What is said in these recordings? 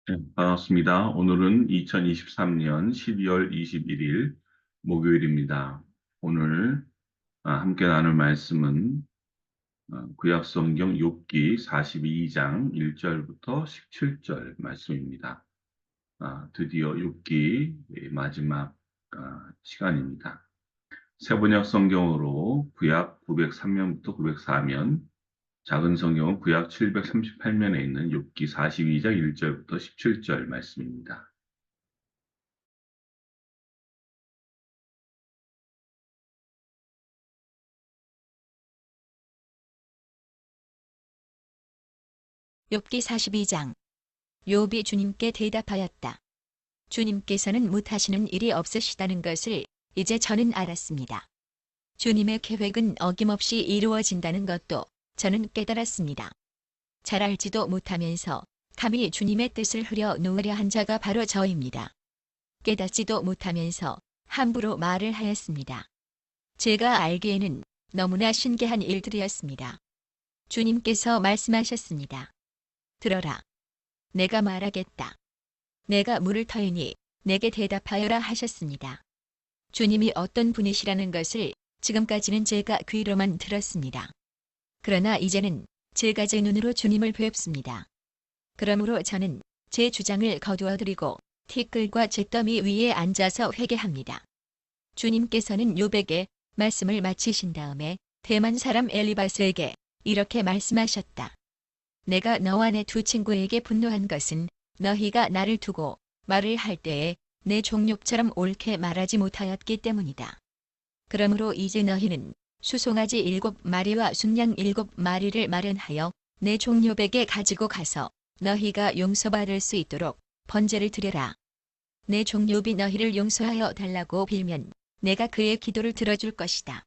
네, 반갑습니다. 오늘은 2023년 12월 21일 목요일입니다. 오늘 함께 나눌 말씀은 구약성경 욥기 42장 1절부터 17절 말씀입니다. 드디어 욥기 마지막 시간입니다. 세번역 성경으로 구약 903면부터 904면, 작은 성경은 구약 738면에 있는 욥기 42장 1절부터 17절 말씀입니다. 욥기 42장. 욥이 주님께 대답하였다. 주님께서는 못하시는 일이 없으시다는 것을 이제 저는 알았습니다. 주님의 계획은 어김없이 이루어진다는 것도 저는 깨달았습니다. 잘 알지도 못하면서 감히 주님의 뜻을 흐려 놓으려 한 자가 바로 저입니다. 깨닫지도 못하면서 함부로 말을 하였습니다. 제가 알기에는 너무나 신기한 일들이었습니다. 주님께서 말씀하셨습니다. 들어라. 내가 말하겠다. 내가 물을 터이니 내게 대답하여라 하셨습니다. 주님이 어떤 분이시라는 것을 지금까지는 제가 귀로만 들었습니다. 그러나 이제는 제가 제 눈으로 주님을 뵙습니다. 그러므로 저는 제 주장을 거두어드리고 티끌과 잿더미 위에 앉아서 회개합니다. 주님께서는 욥에게 말씀을 마치신 다음에 대만 사람 엘리바스에게 이렇게 말씀하셨다. 내가 너와 내 두 친구에게 분노한 것은 너희가 나를 두고 말을 할 때에 내 종욕처럼 옳게 말하지 못하였기 때문이다. 그러므로 이제 너희는 수송아지 7마리와 순양 7마리를 마련하여 내 종 욥에게 가지고 가서 너희가 용서받을 수 있도록 번제를 드려라. 내 종 욥이 너희를 용서하여 달라고 빌면 내가 그의 기도를 들어줄 것이다.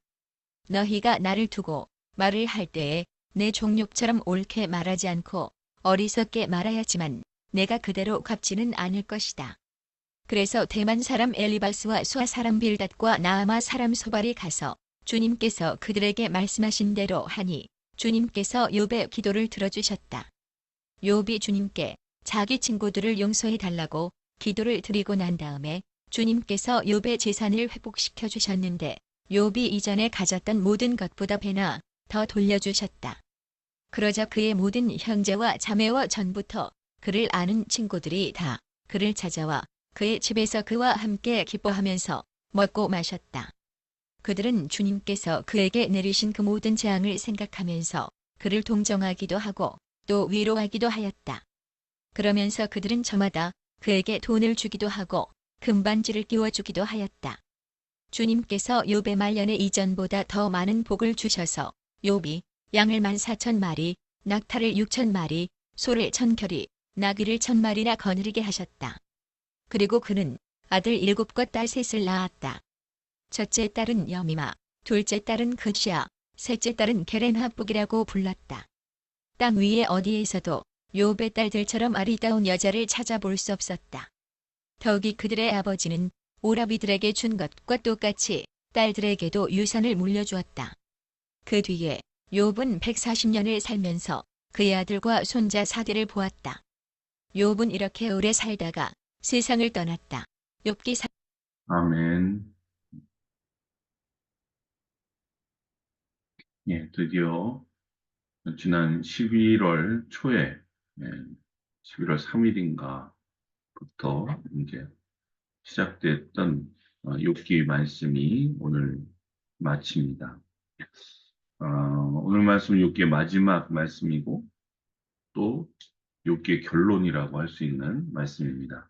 너희가 나를 두고 말을 할 때에 내 종 욥처럼 옳게 말하지 않고 어리석게 말하였지만 내가 그대로 갚지는 않을 것이다. 그래서 대만 사람 엘리바스와 수아 사람 빌닷과 나아마 사람 소발이 가서 주님께서 그들에게 말씀하신 대로 하니 주님께서 욥의 기도를 들어주셨다. 욥이 주님께 자기 친구들을 용서해 달라고 기도를 드리고 난 다음에 주님께서 욥의 재산을 회복시켜 주셨는데 욥이 이전에 가졌던 모든 것보다 배나 더 돌려주셨다. 그러자 그의 모든 형제와 자매와 전부터 그를 아는 친구들이 다 그를 찾아와 그의 집에서 그와 함께 기뻐하면서 먹고 마셨다. 그들은 주님께서 그에게 내리신 그 모든 재앙을 생각하면서 그를 동정하기도 하고 또 위로하기도 하였다. 그러면서 그들은 저마다 그에게 돈을 주기도 하고 금반지를 끼워주기도 하였다. 주님께서 욥의 말년에 이전보다 더 많은 복을 주셔서 욥이 양을 14,000마리, 낙타를 6,000마리, 소를 1,000겨리, 나귀를 1,000마리나 거느리게 하셨다. 그리고 그는 아들 7과 딸 3을 낳았다. 첫째 딸은 여미마, 둘째 딸은 그시아, 셋째 딸은 게렌하복이라고 불렀다. 땅 위에 어디에서도 욥의 딸들처럼 아리따운 여자를 찾아볼 수 없었다. 더욱이 그들의 아버지는 오라비들에게 준 것과 똑같이 딸들에게도 유산을 물려주었다. 그 뒤에 욥은 140년을 살면서 그의 아들과 손자 4대를 보았다. 욥은 이렇게 오래 살다가 세상을 떠났다. 욥기 4. 아멘. 예, 드디어 지난 11월 초에, 예, 11월 3일인가부터 이제 시작됐던 욥기 말씀이 오늘 마칩니다. 오늘 말씀은 욥기의 마지막 말씀이고 또 욥기의 결론이라고 할 수 있는 말씀입니다.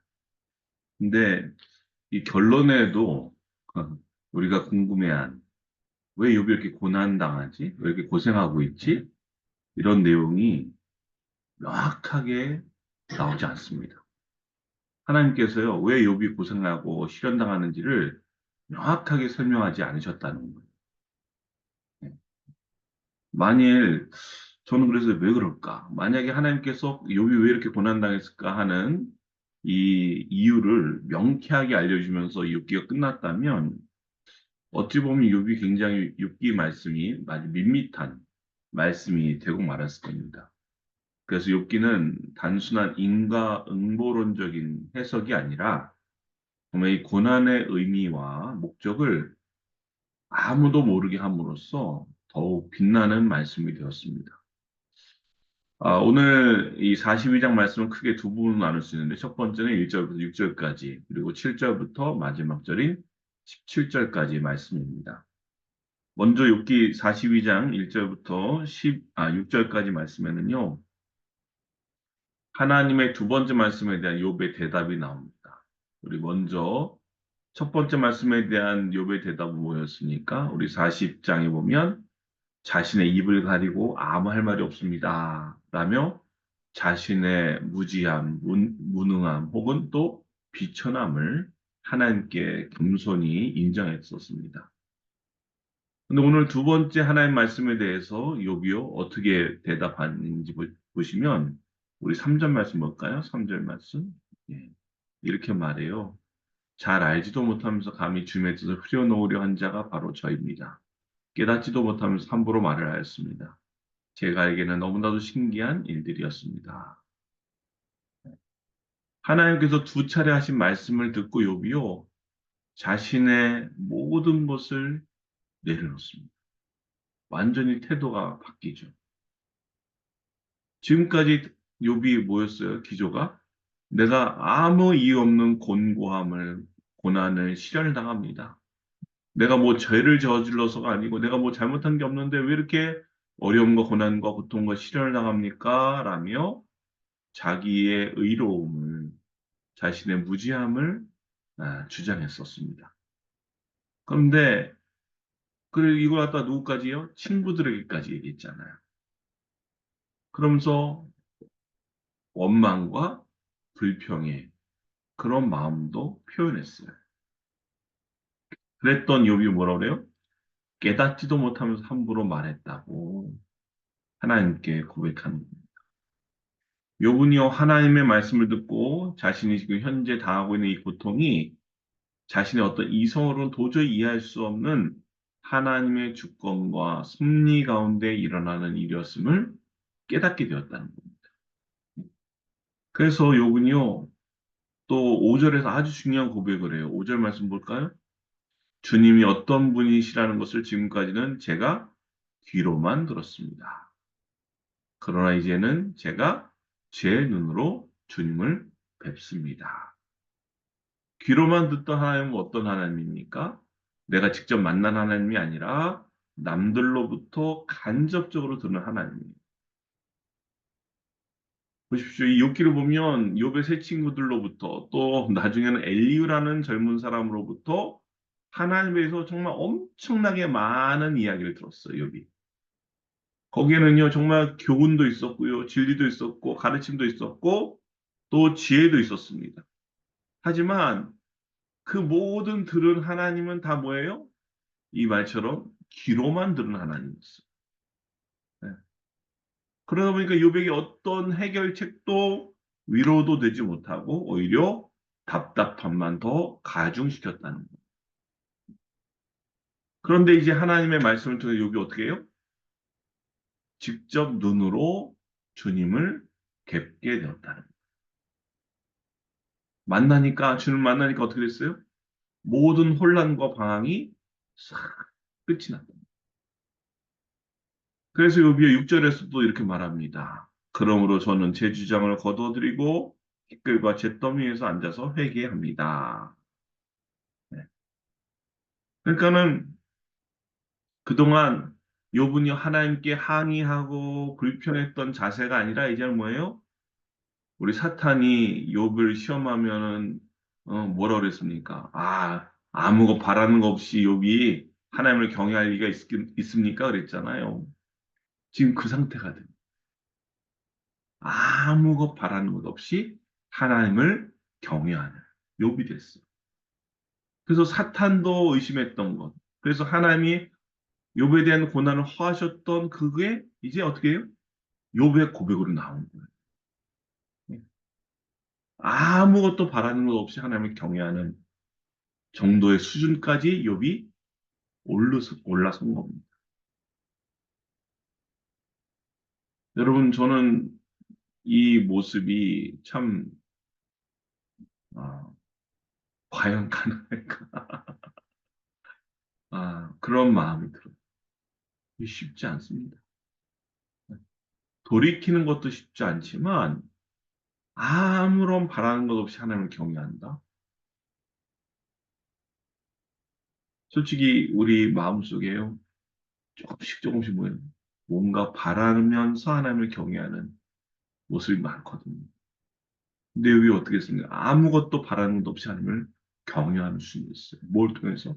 근데 이 결론에도 우리가 궁금해한 왜 욥이 이렇게 고난당하지? 왜 이렇게 고생하고 있지? 이런 내용이 명확하게 나오지 않습니다. 하나님께서요, 왜 욥이 고생하고 시련당하는지를 명확하게 설명하지 않으셨다는 거예요. 네. 만일 저는 그래서 왜 그럴까? 만약에 하나님께서 욥이 왜 이렇게 고난당했을까 하는 이 이유를 명쾌하게 알려주면서 욥기가 끝났다면 어찌 보면 욥이 굉장히 욥기 말씀이 아주 밋밋한 말씀이 되고 말았을 겁니다. 그래서 욥기는 단순한 인과응보론적인 해석이 아니라 정말 이 고난의 의미와 목적을 아무도 모르게 함으로써 더욱 빛나는 말씀이 되었습니다. 오늘 이 42장 말씀은 크게 두 부분으로 나눌 수 있는데 첫 번째는 1절부터 6절까지 그리고 7절부터 마지막 절인 17절까지 말씀입니다. 먼저 욥기 42장 1절부터 6절까지 말씀에는요. 하나님의 두 번째 말씀에 대한 욥의 대답이 나옵니다. 우리 먼저 첫 번째 말씀에 대한 욥의 대답은 뭐였습니까? 우리 40장에 보면 자신의 입을 가리고 아무 할 말이 없습니다. 라며 자신의 무지함, 무능함 혹은 또 비천함을 하나님께 겸손히 인정했었습니다. 근데 오늘 두 번째 하나님 말씀에 대해서 욥이요 어떻게 대답하는지 보시면 우리 3절 말씀 볼까요? 3절 말씀. 예, 이렇게 말해요. 잘 알지도 못하면서 감히 주님의 뜻을 흐려놓으려 한 자가 바로 저입니다. 깨닫지도 못하면서 함부로 말을 하였습니다. 제가 알기에는 너무나도 신기한 일들이었습니다. 하나님께서 두 차례 하신 말씀을 듣고 욥이요 자신의 모든 것을 내려놓습니다. 완전히 태도가 바뀌죠. 지금까지 욥이 뭐였어요? 기조가 내가 아무 이유 없는 곤고함을 고난을 시련을 당합니다. 내가 뭐 죄를 저질러서가 아니고 내가 뭐 잘못한 게 없는데 왜 이렇게 어려움과 고난과 고통과 시련을 당합니까? 라며 자기의 의로움을 자신의 무지함을 주장했었습니다. 그런데 이걸 갖다 누구까지요? 친구들에게까지 얘기했잖아요. 그러면서 원망과 불평의 그런 마음도 표현했어요. 그랬던 욥이 뭐라 그래요? 깨닫지도 못하면서 함부로 말했다고 하나님께 고백하는 겁니다. 욥은요 하나님의 말씀을 듣고 자신이 지금 현재 당하고 있는 이 고통이 자신의 어떤 이성으로는 도저히 이해할 수 없는 하나님의 주권과 섭리 가운데 일어나는 일이었음을 깨닫게 되었다는 겁니다. 그래서 욥은요 또 5절에서 아주 중요한 고백을 해요. 5절 말씀 볼까요? 주님이 어떤 분이시라는 것을 지금까지는 제가 귀로만 들었습니다. 그러나 이제는 제가 제 눈으로 주님을 뵙습니다. 귀로만 듣던 하나님은 어떤 하나님입니까? 내가 직접 만난 하나님이 아니라 남들로부터 간접적으로 듣는 하나님입니다. 보십시오. 이 욥기를 보면 욥의 세 친구들로부터 또 나중에는 엘리후라는 젊은 사람으로부터 하나님에 대해서 정말 엄청나게 많은 이야기를 들었어요. 욥이. 거기에는요 정말 교훈도 있었고요. 진리도 있었고 가르침도 있었고 또 지혜도 있었습니다. 하지만 그 모든 들은 하나님은 다 뭐예요? 이 말처럼 귀로만 들은 하나님이었어요. 네. 그러다 보니까 욥에게 어떤 해결책도 위로도 되지 못하고 오히려 답답함만 더 가중시켰다는 거예요. 그런데 이제 하나님의 말씀을 통해 욥이 어떻게 해요? 직접 눈으로 주님을 뵙게 되었다는 거예요. 주님 만나니까 어떻게 됐어요? 모든 혼란과 방황이 싹 끝이 났다. 그래서 욥기의 6절에서도 이렇게 말합니다. 그러므로 저는 제 주장을 거둬들이고 티끌과 잿더미에서 앉아서 회개합니다. 네. 그러니까는 그동안 욥은요 하나님께 항의하고 불평했던 자세가 아니라 이제는 뭐예요? 우리 사탄이 욥을 시험하면은 뭐라 그랬습니까? 아무 거 바라는 거 없이 욥이 하나님을 경외할 리가 있습니까? 그랬잖아요. 지금 그 상태가 됩니다. 아무 것 바라는 것 없이 하나님을 경외하는 욥이 됐어요. 그래서 사탄도 의심했던 것. 그래서 하나님이 욥에 대한 고난을 허하셨던 그게 이제 어떻게 해요? 욥의 고백으로 나온 거예요. 네. 아무것도 바라는 것 없이 하나님을 경외하는 정도의 수준까지 욥이 올라선 겁니다. 여러분, 저는 이 모습이 참, 아, 과연 가능할까? 그런 마음이 들어요. 쉽지 않습니다. 돌이키는 것도 쉽지 않지만, 아무런 바라는 것 없이 하나님을 경외한다. 솔직히 우리 마음속에요. 조금씩 조금씩 뭐예요? 뭔가 바라면서 하나님을 경외하는 모습이 많거든요. 근데 여기 어떻게 했습니까? 아무것도 바라는 것 없이 하나님을 경외하는 수준이 있어요. 뭘 통해서?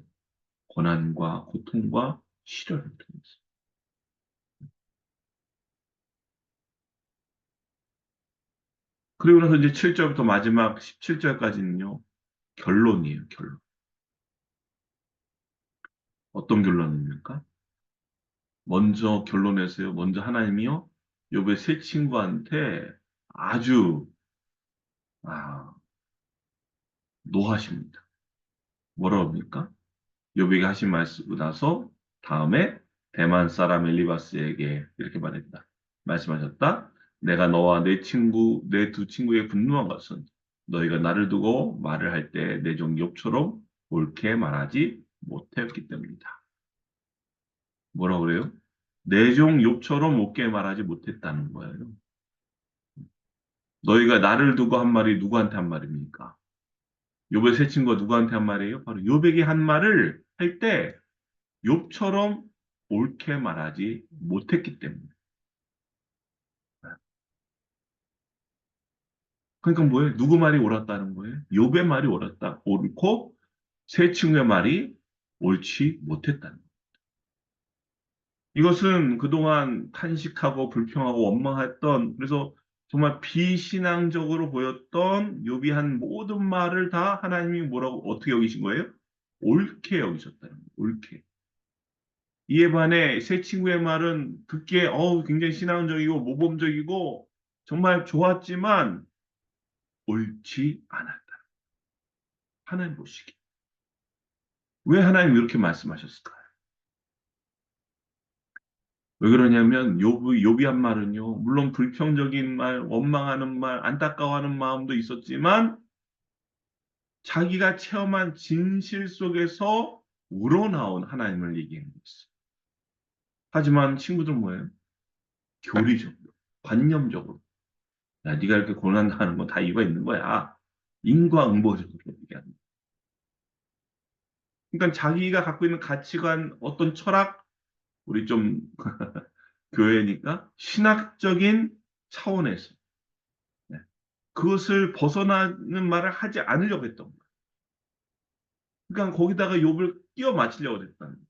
고난과 고통과 시련을 통해서. 그리고 나서 이제 7절부터 마지막 17절까지는요, 결론이에요, 결론. 어떤 결론입니까? 먼저 결론에서요, 먼저 하나님이요, 욥의 세 친구한테 아주, 아, 노하십니다. 뭐라고 합니까? 욥에게 하신 말씀을 나서 다음에 대만 사람 엘리바스에게 이렇게 말했다. 말씀하셨다. 내가 너와 내 친구, 내 두 친구의 분노한 것은 너희가 나를 두고 말을 할 때 내 종 욥처럼 옳게 말하지 못했기 때문이다. 뭐라 그래요? 내 종 욥처럼 옳게 말하지 못했다는 거예요. 너희가 나를 두고 한 말이 누구한테 한 말입니까? 욥의 세 친구가 누구한테 한 말이에요? 바로 욥에게 한 말을 할때 욥처럼 옳게 말하지 못했기 때문에. 그러니까 뭐예요? 누구 말이 옳았다는 거예요? 욥의 말이 옳았다. 옳고 세 친구의 말이 옳지 못했다는 거예요. 이것은 그동안 탄식하고 불평하고 원망했던 그래서 정말 비신앙적으로 보였던 욥이 한 모든 말을 다 하나님이 뭐라고 어떻게 여기신 거예요? 옳게 여기셨다는 거예요. 옳게. 이에 반해 세 친구의 말은 듣기에 굉장히 신앙적이고 모범적이고 정말 좋았지만 옳지 않았다. 하나님 보시기. 왜 하나님 이렇게 말씀하셨을까요? 왜 그러냐면 욥이 한 말은요. 물론 불평적인 말, 원망하는 말, 안타까워하는 마음도 있었지만 자기가 체험한 진실 속에서 우러나온 하나님을 얘기하는 거였어요. 하지만 친구들 뭐예요? 교리적으로, 관념적으로. 야, 네가 이렇게 고난당하는 건 다 이유가 있는 거야. 인과응보적으로 얘기하는 거야. 그러니까 자기가 갖고 있는 가치관, 어떤 철학, 우리 좀 교회니까 신학적인 차원에서 네. 그것을 벗어나는 말을 하지 않으려고 했던 거야. 그러니까 거기다가 욥을 끼워 맞추려고 했다는 거야.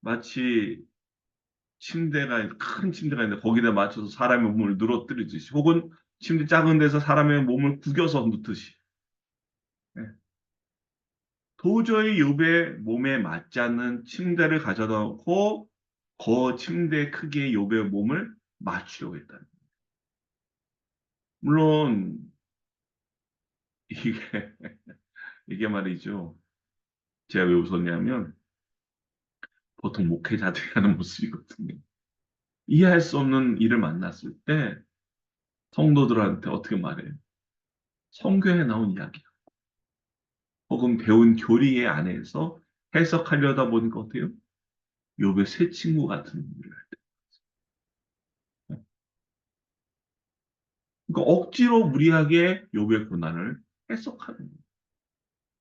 마치 큰 침대가 있는데 거기다 맞춰서 사람의 몸을 늘어뜨리듯이 혹은 침대 작은 데서 사람의 몸을 구겨서 넣듯이 네. 도저히 욥의 몸에 맞지 않는 침대를 가져다 놓고 그 침대 크기의 욥의 몸을 맞추려고 했다는 거예요. 물론 이게 이게 말이죠. 제가 왜 웃었냐면 보통 목회자들이 하는 모습이거든요. 이해할 수 없는 일을 만났을 때 성도들한테 어떻게 말해요? 성경에 나온 이야기 혹은 배운 교리의 안에서 해석하려다 보니까 어때요? 욥의 새 친구 같은 일을 할 때. 그러니까 억지로 무리하게 욥의 고난을 해석하는 거예요.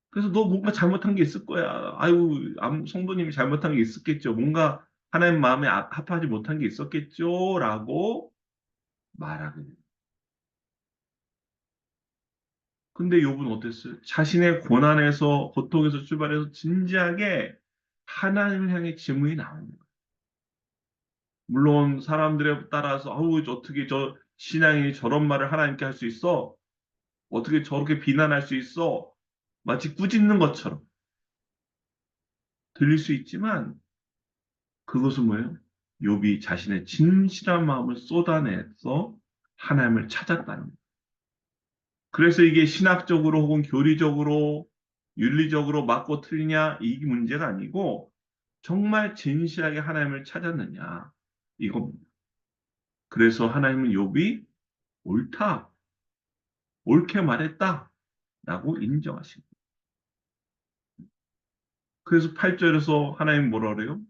그래서 너 뭔가 잘못한 게 있을 거야. 아유, 성도님이 잘못한 게 있었겠죠. 뭔가 하나님 마음에 합하지 못한 게 있었겠죠. 라고 말하게 돼요. 근데 욥은 어땠어요? 자신의 고난에서, 고통에서 출발해서 진지하게 하나님을 향해 질문이 나오는 거예요. 물론 사람들에 따라서, 아우, 어떻게 저 신앙인이 저런 말을 하나님께 할 수 있어? 어떻게 저렇게 비난할 수 있어? 마치 꾸짖는 것처럼 들릴 수 있지만, 그것은 뭐예요? 욥이 자신의 진실한 마음을 쏟아내서 하나님을 찾았다는 거예요. 그래서 이게 신학적으로 혹은 교리적으로 윤리적으로 맞고 틀리냐 이 문제가 아니고 정말 진실하게 하나님을 찾았느냐 이겁니다. 그래서 하나님은 욥이 옳다, 옳게 말했다 라고 인정하신 거예요. 그래서 8절에서 하나님 뭐라 그래요?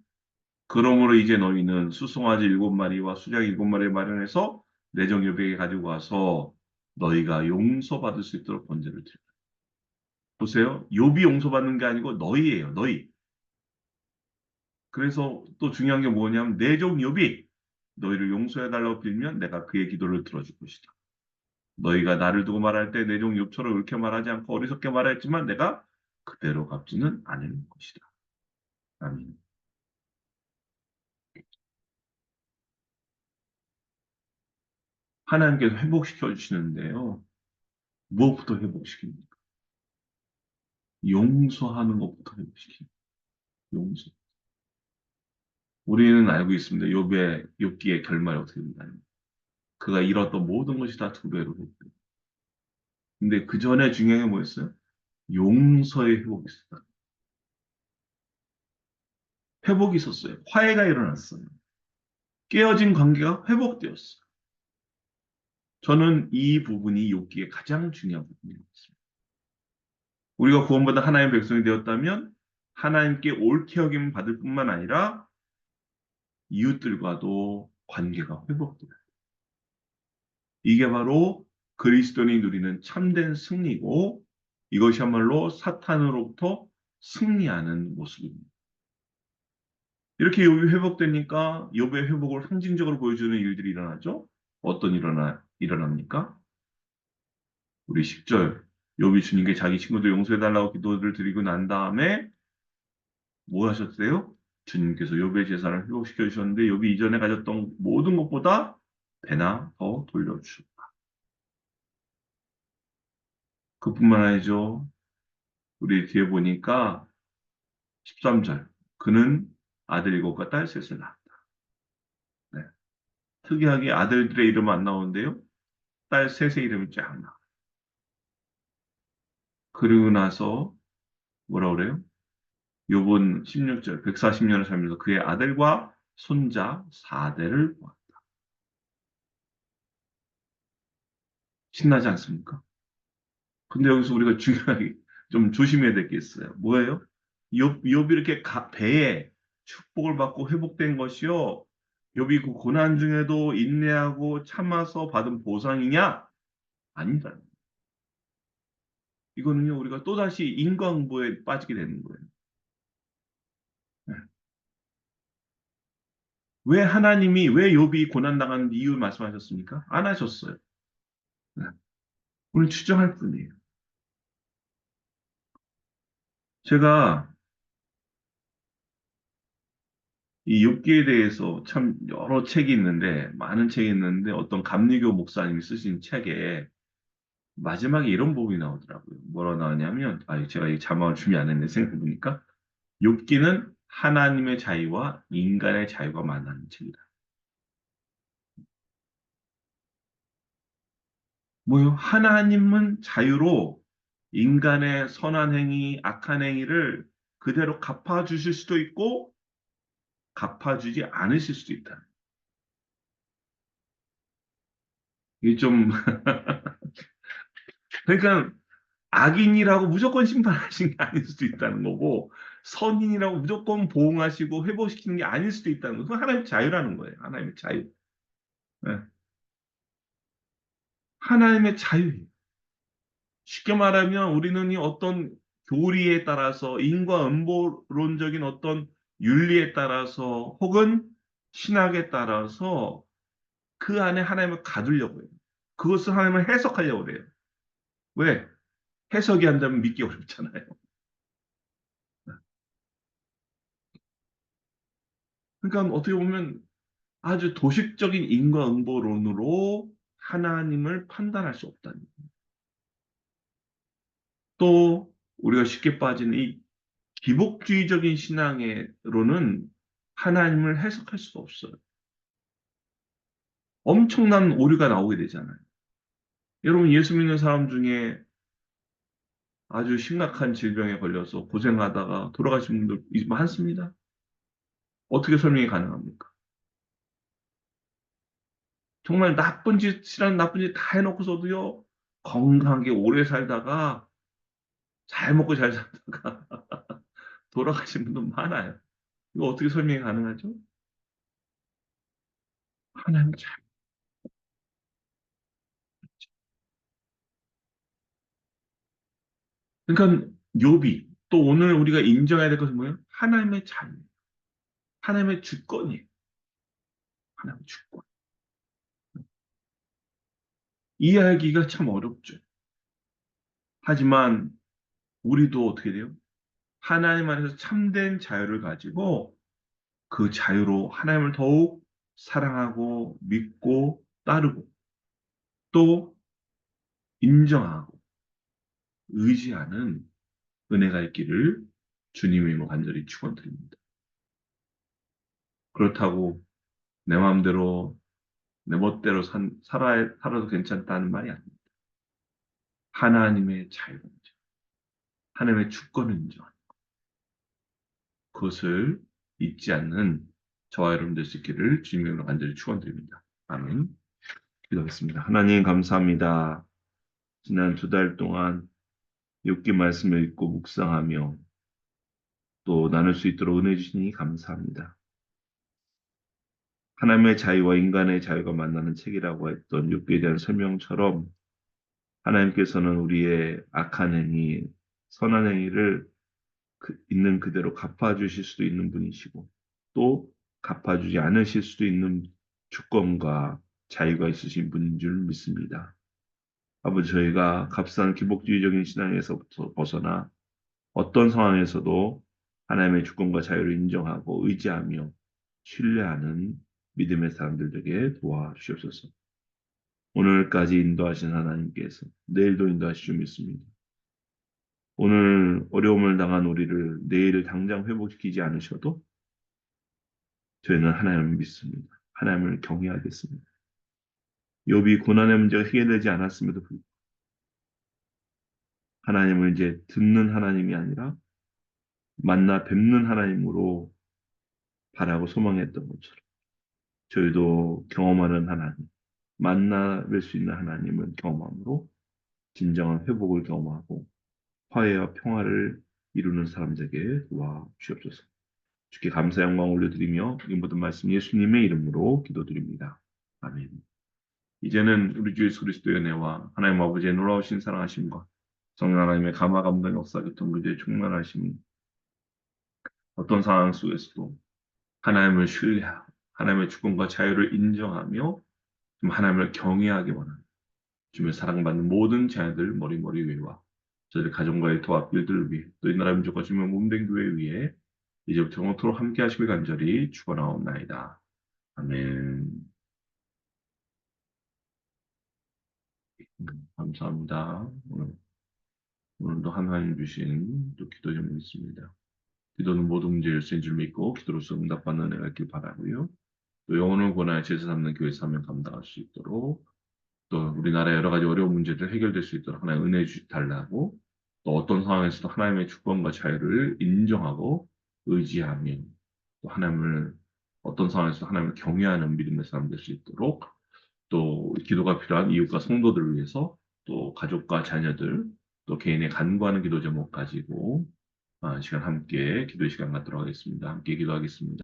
그러므로 이제 너희는 수송아지 7마리와 수작 7마리를 마련해서 내 종 욥에게 가지고 와서 너희가 용서받을 수 있도록 번제를 드려. 보세요. 욥이 용서받는 게 아니고 너희예요. 너희. 그래서 또 중요한 게 뭐냐면 내 종 욥이 너희를 용서해달라고 빌면 내가 그의 기도를 들어줄 것이다. 너희가 나를 두고 말할 때 내 종 욥처럼 옳게 말하지 않고 어리석게 말했지만 내가 그대로 갚지는 않을 것이다. 아멘. 하나님께서 회복시켜 주시는데요. 무엇부터 회복시킵니까? 용서하는 것부터 회복시킵니다. 용서. 우리는 알고 있습니다. 욥기의 결말이 어떻게 된다는. 그가 잃었던 모든 것이 다 두 배로 회복돼요. 근데 그 전에 중요한 게 뭐였어요? 용서의 회복이 있었다. 회복이 있었어요. 화해가 일어났어요. 깨어진 관계가 회복되었어요. 저는 이 부분이 욥기의 가장 중요한 부분인 것 같습니다. 우리가 구원받아 하나님의 백성이 되었다면 하나님께 옳게 여김 받을 뿐만 아니라 이웃들과도 관계가 회복돼요. 이게 바로 그리스도인이 누리는 참된 승리고 이것이야말로 사탄으로부터 승리하는 모습입니다. 이렇게 욥이 회복되니까 욥의 회복을 상징적으로 보여주는 일들이 일어나죠. 어떤 일어납니까? 우리 10절 욥이 주님께 자기 친구들 용서해달라고 기도를 드리고 난 다음에 뭐 하셨어요? 주님께서 욥의 재산을 회복시켜 주셨는데 욥이 이전에 가졌던 모든 것보다 배나 더 돌려주셨다. 그뿐만 아니죠. 우리 뒤에 보니까 13절 그는 아들 7과 딸 셋을 낳았다. 네. 특이하게 아들들의 이름은 안 나오는데요. 딸 셋의 이름이 쫙 나와요. 그리고 나서 뭐라 그래요? 욥은 16절 140년을 살면서 그의 아들과 손자 4대를 보았다. 신나지 않습니까? 근데 여기서 우리가 중요하게 좀 조심해야 될 게 있어요. 뭐예요? 욥이 이렇게 배에 축복을 받고 회복된 것이요. 욥이 그 고난 중에도 인내하고 참아서 받은 보상이냐? 아니다. 이거는요, 우리가 또다시 인과응보에 빠지게 되는 거예요. 네. 왜 욥이 고난당한 이유 말씀하셨습니까? 안 하셨어요. 네. 오늘 추정할 뿐이에요. 제가 이 욥기에 대해서 참 여러 책이 있는데, 많은 책이 있는데, 어떤 감리교 목사님이 쓰신 책에 마지막에 이런 부분이 나오더라고요. 뭐라 나오냐면, 제가 이 자막을 준비 안 했는데, 생각해보니까, 욥기는 하나님의 자유와 인간의 자유가 만나는 책이다. 뭐요? 하나님은 자유로 인간의 선한 행위, 악한 행위를 그대로 갚아주실 수도 있고, 갚아주지 않으실 수도 있다. 이게 좀, 그러니까 악인이라고 무조건 심판하신 게 아닐 수도 있다는 거고, 선인이라고 무조건 보응하시고 회복시키는 게 아닐 수도 있다는 거. 그건 하나님의 자유라는 거예요. 하나님의 자유. 네. 하나님의 자유예요. 쉽게 말하면 우리는 이 어떤 교리에 따라서 인과응보론적인 어떤 윤리에 따라서 혹은 신학에 따라서 그 안에 하나님을 가두려고 해요. 그것을 하나님을 해석하려고 해요. 왜? 해석이 안 되면 믿기 어렵잖아요. 그러니까 어떻게 보면 아주 도식적인 인과응보론으로 하나님을 판단할 수 없다는 거예요. 또 우리가 쉽게 빠지는 이 기복주의적인 신앙으로는 하나님을 해석할 수가 없어요. 엄청난 오류가 나오게 되잖아요. 여러분 예수 믿는 사람 중에 아주 심각한 질병에 걸려서 고생하다가 돌아가신 분들 많습니다. 어떻게 설명이 가능합니까? 정말 나쁜 짓이란 나쁜 짓 다 해놓고서도요, 건강하게 오래 살다가, 잘 먹고 잘 살다가, 돌아가신 분도 많아요. 이거 어떻게 설명이 가능하죠? 하나님 잘. 그러니까, 욥이, 또 오늘 우리가 인정해야 될 것은 뭐예요? 하나님의 자유, 하나님의 주권이에요. 하나님의 주권. 이해하기가 참 어렵죠. 하지만, 우리도 어떻게 돼요? 하나님 안에서 참된 자유를 가지고 그 자유로 하나님을 더욱 사랑하고 믿고 따르고 또 인정하고 의지하는 은혜가 있기를 주님의 이름으로 간절히 축원드립니다. 그렇다고 내 마음대로 내 멋대로 살아도 괜찮다는 말이 아닙니다. 하나님의 자유를 인정, 하나님의 주권을 인정, 그것을 잊지 않는 저와 여러분 될 수 있기를 주님의 이름으로 간절히 축원드립니다. 아멘. 기도하겠습니다. 하나님 감사합니다. 지난 2달 동안 욥기 말씀을 읽고 묵상하며 또 나눌 수 있도록 은혜 주시니 감사합니다. 하나님의 자유와 인간의 자유가 만나는 책이라고 했던 욥기에 대한 설명처럼 하나님께서는 우리의 악한 행위, 선한 행위를 있는 그대로 갚아주실 수도 있는 분이시고 또 갚아주지 않으실 수도 있는 주권과 자유가 있으신 분인 줄 믿습니다. 아버지, 저희가 값싼 기복주의적인 신앙에서부터 벗어나 어떤 상황에서도 하나님의 주권과 자유를 인정하고 의지하며 신뢰하는 믿음의 사람들 되게 도와주시옵소서. 오늘까지 인도하신 하나님께서 내일도 인도하실 줄 믿습니다. 오늘 어려움을 당한 우리를 내일 당장 회복시키지 않으셔도 저희는 하나님을 믿습니다. 하나님을 경외하겠습니다. 욥이 고난의 문제가 해결되지 않았음에도 불구하고 하나님을 이제 듣는 하나님이 아니라 만나 뵙는 하나님으로 바라고 소망했던 것처럼 저희도 경험하는 하나님, 만나 뵐 수 있는 하나님을 경험함으로 진정한 회복을 경험하고 화해와 평화를 이루는 사람들에게 도와 주옵소서. 주께 감사 영광 올려드리며 이 모든 말씀 예수님의 이름으로 기도드립니다. 아멘. 이제는 우리 주 예수 그리스도의 은혜와 하나님 아버지의 놀라우신 사랑하심과 성령 하나님의 감화 감동 역사 교통 그제의 충만하심이 어떤 상황 속에서도 하나님을 신뢰하고 하나님의 주권과 자유를 인정하며 좀 하나님을 경외하기 원하는 주님의 사랑받는 모든 자녀들 머리머리 위와 저희들 가정과의 도합일들을 위해 또 이 나라 민족과 주님의 몸된 교회 위에 이제부터 영원토록 함께 하시길 간절히 축원하옵나이다. 아멘. 감사합니다. 오늘도 하나님 주신 또 기도 제목이 있습니다. 기도는 모든 문제 열쇠인 줄 믿고 기도로서 응답받는 은혜가 있길 바라고요. 또 영혼을 권하여 제사 삼는 교회 사명 감당할 수 있도록 또 우리나라의 여러 가지 어려운 문제들 해결될 수 있도록 하나님 은혜 달라고 또 어떤 상황에서도 하나님의 주권과 자유를 인정하고 의지하며 또 하나님을 어떤 상황에서도 하나님을 경외하는 믿음의 사람 될 수 있도록 또 기도가 필요한 이웃과 성도들을 위해서 또 가족과 자녀들 또 개인의 간구하는 기도 제목 가지고 시간 함께 기도의 시간 갖도록 하겠습니다. 함께 기도하겠습니다.